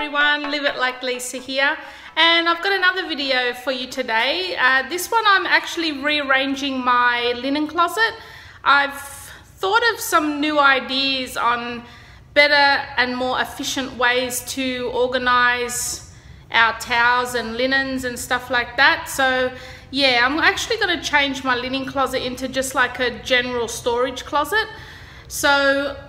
everyone, Live It Like Lisa here, and I've got another video for you today. This one I'm actually rearranging my linen closet. I've thought of some new ideas on better and more efficient ways to organize our towels and linens and stuff like that. So yeah, I'm actually going to change my linen closet into just like a general storage closet. So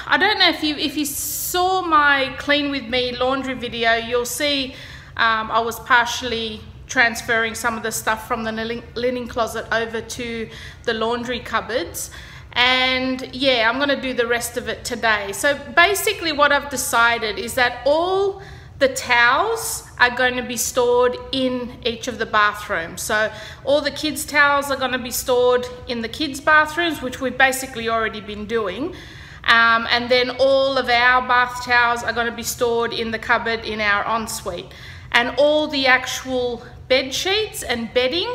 I don't know if you saw my Clean With Me laundry video, you'll see I was partially transferring some of the stuff from the linen closet over to the laundry cupboards. And yeah, I'm going to do the rest of it today. So basically what I've decided is that all the towels are going to be stored in each of the bathrooms. So all the kids' towels are going to be stored in the kids' bathrooms, which we've basically already been doing. And then all of our bath towels are going to be stored in the cupboard in our ensuite. And all the actual bed sheets and bedding,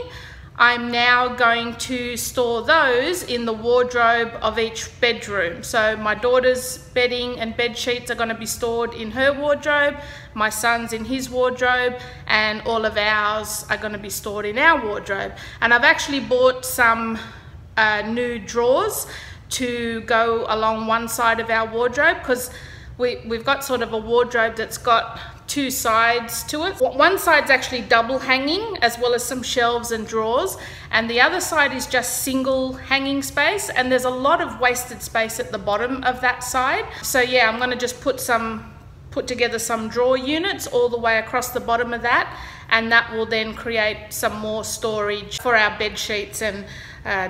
I'm now going to store those in the wardrobe of each bedroom. So my daughter's bedding and bed sheets are going to be stored in her wardrobe, my son's in his wardrobe, and all of ours are going to be stored in our wardrobe. And I've actually bought some new drawers to go along one side of our wardrobe, because we've got sort of a wardrobe that's got two sides to it. One side's actually double hanging, as well as some shelves and drawers, and the other side is just single hanging space, and there's a lot of wasted space at the bottom of that side. So yeah, I'm going to just put together some drawer units all the way across the bottom of that, and that will then create some more storage for our bed sheets and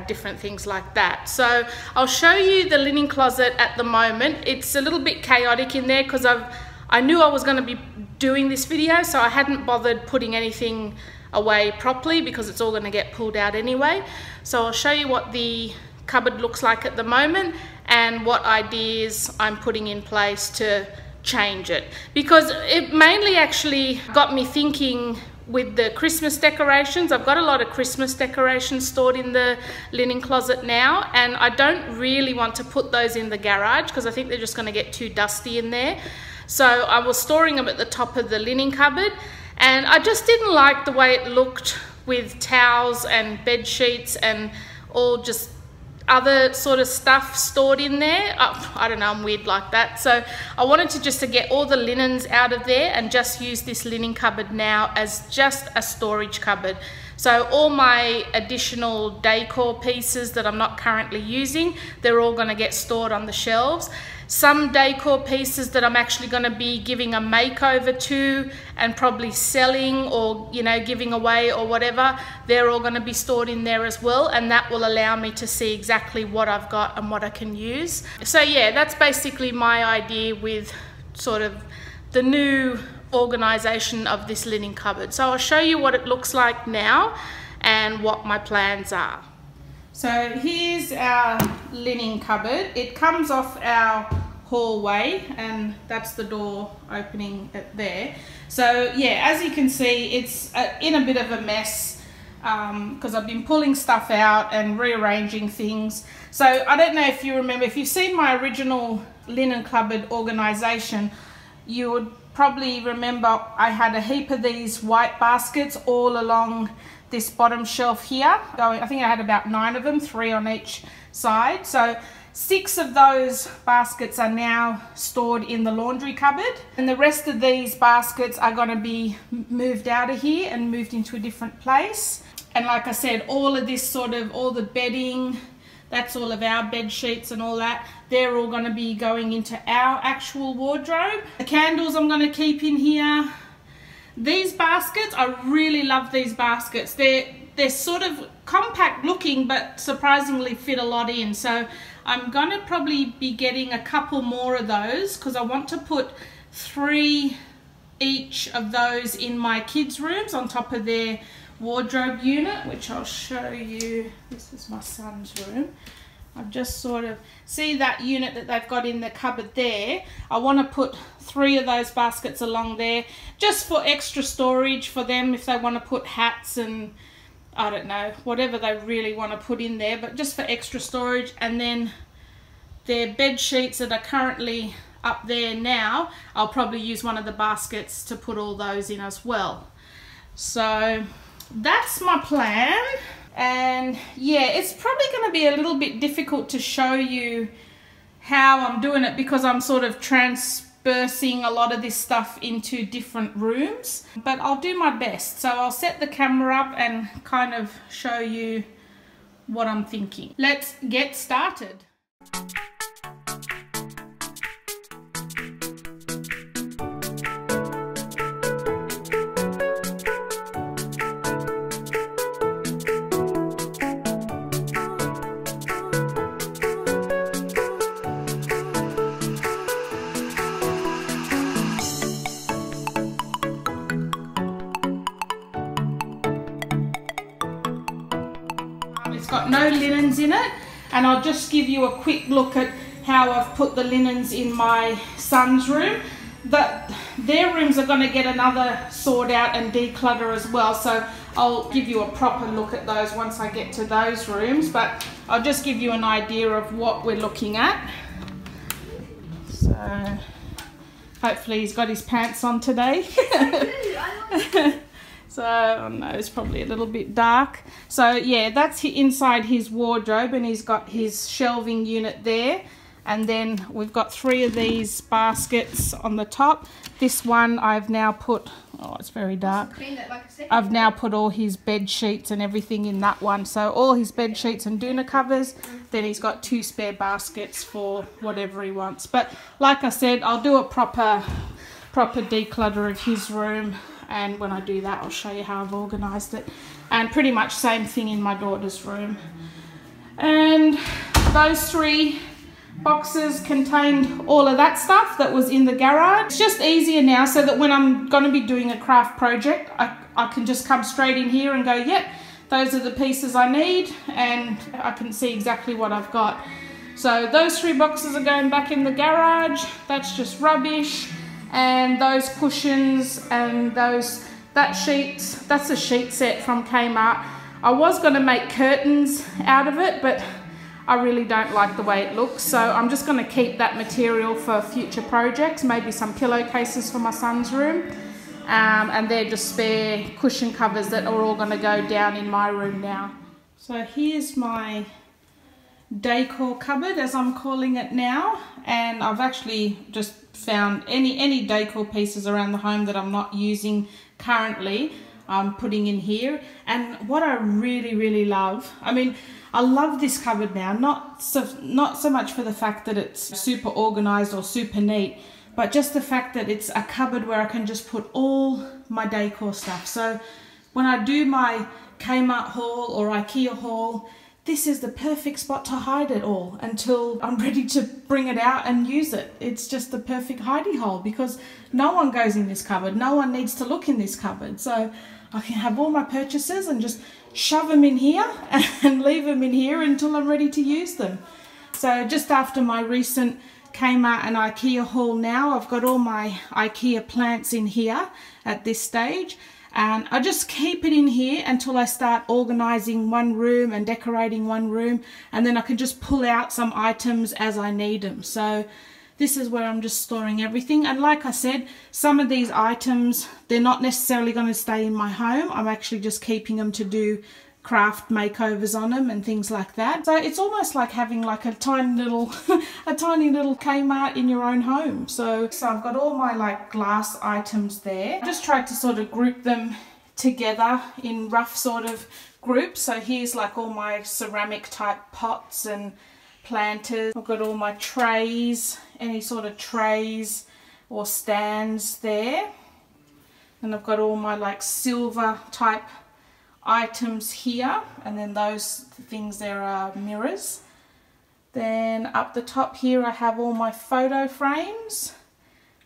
different things like that. So I'll show you the linen closet at the moment. It's a little bit chaotic in there because I knew I was going to be doing this video, so I hadn't bothered putting anything away properly because it's all going to get pulled out anyway. So I'll show you what the cupboard looks like at the moment and what ideas I'm putting in place to change it, because it mainly actually got me thinking with the Christmas decorations. I've got a lot of Christmas decorations stored in the linen closet now, and I don't really want to put those in the garage because I think they're just going to get too dusty in there. So I was storing them at the top of the linen cupboard, and I just didn't like the way it looked with towels and bed sheets and all just other sort of stuff stored in there. I don't know, I'm weird like that. So I wanted to get all the linens out of there and just use this linen cupboard now as just a storage cupboard. So all my additional decor pieces that I'm not currently using, they're all going to get stored on the shelves. Some decor pieces that I'm actually going to be giving a makeover to and probably selling, or giving away or whatever, they're all going to be stored in there as well, and that will allow me to see exactly what I've got and what I can use. So yeah, that's basically my idea with sort of the new organisation of this linen cupboard. So I'll show you what it looks like now and what my plans are. So here's our linen cupboard. It comes off our hallway, and that's the door opening there. So yeah, as you can see, it's in a bit of a mess because I've been pulling stuff out and rearranging things. So I don't know if you remember, if you've seen my original linen cupboard organisation, you would probably remember I had a heap of these white baskets all along this bottom shelf here. I think I had about 9 of them, 3 on each side. So 6 of those baskets are now stored in the laundry cupboard, and the rest of these baskets are going to be moved out of here and moved into a different place. And like I said, all of this all the bedding, that's all of our bed sheets and all that, they're all going to be going into our actual wardrobe. The candles I'm going to keep in here. These baskets, I really love these baskets. They're sort of compact looking, but surprisingly fit a lot in. So I'm going to probably be getting a couple more of those, because I want to put 3 each of those in my kids' rooms on top of their wardrobe unit, which I'll show you. This is my son's room. I've just sort of see that unit that they've got in the cupboard there. I want to put 3 of those baskets along there, just for extra storage for them if they want to put hats and I don't know, whatever they really want to put in there, but just for extra storage. And then their bed sheets that are currently up there now, I'll probably use one of the baskets to put all those in as well. So that's my plan. And yeah, it's probably going to be a little bit difficult to show you how I'm doing it because I'm sort of transversing a lot of this stuff into different rooms, but I'll do my best. So I'll set the camera up and kind of show you what I'm thinking. Let's get started. It's got no linens in it, and I'll just give you a quick look at how I've put the linens in my son's room. Their rooms are going to get another sort out and declutter as well, so I'll give you a proper look at those once I get to those rooms, but I'll just give you an idea of what we're looking at. So hopefully he's got his pants on today. So, oh no, it's probably a little bit dark. So yeah, that's inside his wardrobe, and he's got his shelving unit there. And then we've got 3 of these baskets on the top. This one I've now put, oh, it's very dark. I've now put all his bed sheets and everything in that one. So all his bed sheets and doona covers. Then he's got 2 spare baskets for whatever he wants. But like I said, I'll do a proper declutter of his room. And when I do that, I'll show you how I've organised it. And pretty much same thing in my daughter's room. And those 3 boxes contained all of that stuff that was in the garage. It's just easier now so that when I'm going to be doing a craft project, I can just come straight in here and go, yep, those are the pieces I need, and I can see exactly what I've got. So those 3 boxes are going back in the garage. That's just rubbish. And those cushions and that sheets, that's a sheet set from Kmart. I was going to make curtains out of it, but I really don't like the way it looks. So I'm just going to keep that material for future projects, maybe some pillowcases for my son's room. And they're just spare cushion covers that are all going to go down in my room now. So here's my decor cupboard, as I'm calling it now, and I've actually just found any decor pieces around the home that I'm not using currently, I'm putting in here. And what I really love, I mean, I love this cupboard now, not so much for the fact that it's super organized or super neat, but just the fact that it's a cupboard where I can just put all my decor stuff. So when I do my Kmart haul or IKEA haul, this is the perfect spot to hide it all until I'm ready to bring it out and use it. It's just the perfect hidey hole because no one goes in this cupboard. No one needs to look in this cupboard. So I can have all my purchases and just shove them in here and leave them in here until I'm ready to use them. So just after my recent Kmart and IKEA haul now, I've got all my IKEA plants in here at this stage. And I just keep it in here until I start organising one room and decorating one room, and then I can just pull out some items as I need them. So this is where I'm just storing everything. And like I said, some of these items, they're not necessarily going to stay in my home. I'm actually just keeping them to do craft makeovers on them and things like that. So it's almost like having like a tiny little Kmart in your own home. So I've got all my like glass items there. I just tried to sort of group them together in rough sort of groups. So here's like all my ceramic type pots and planters. I've got all my trays, any sort of trays or stands there. And I've got all my like silver type items here, and then those things there are mirrors. Then up the top here I have all my photo frames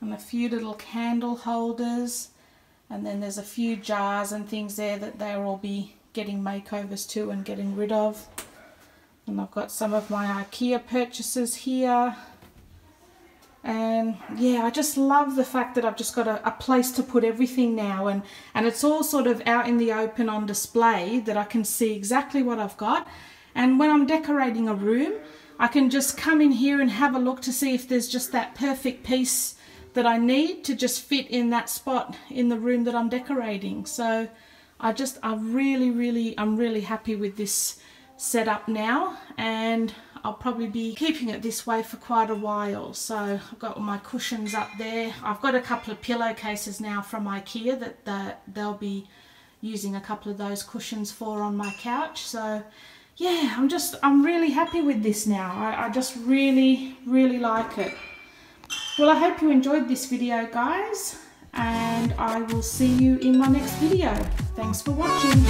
and a few little candle holders, and then there's a few jars and things there that they'll all be getting makeovers to and getting rid of. And I've got some of my IKEA purchases here. And yeah, I just love the fact that I've just got a place to put everything now, and it's all sort of out in the open on display that I can see exactly what I've got. And when I'm decorating a room, I can just come in here and have a look to see if there's just that perfect piece that I need to just fit in that spot in the room that I'm decorating. So I'm really happy with this setup now, and I'll probably be keeping it this way for quite a while. So I've got all my cushions up there. I've got a couple of pillowcases now from IKEA that they'll be using a couple of those cushions for on my couch. So yeah, I'm really happy with this now. I just really like it. Well, I hope you enjoyed this video, guys, and I will see you in my next video. Thanks for watching.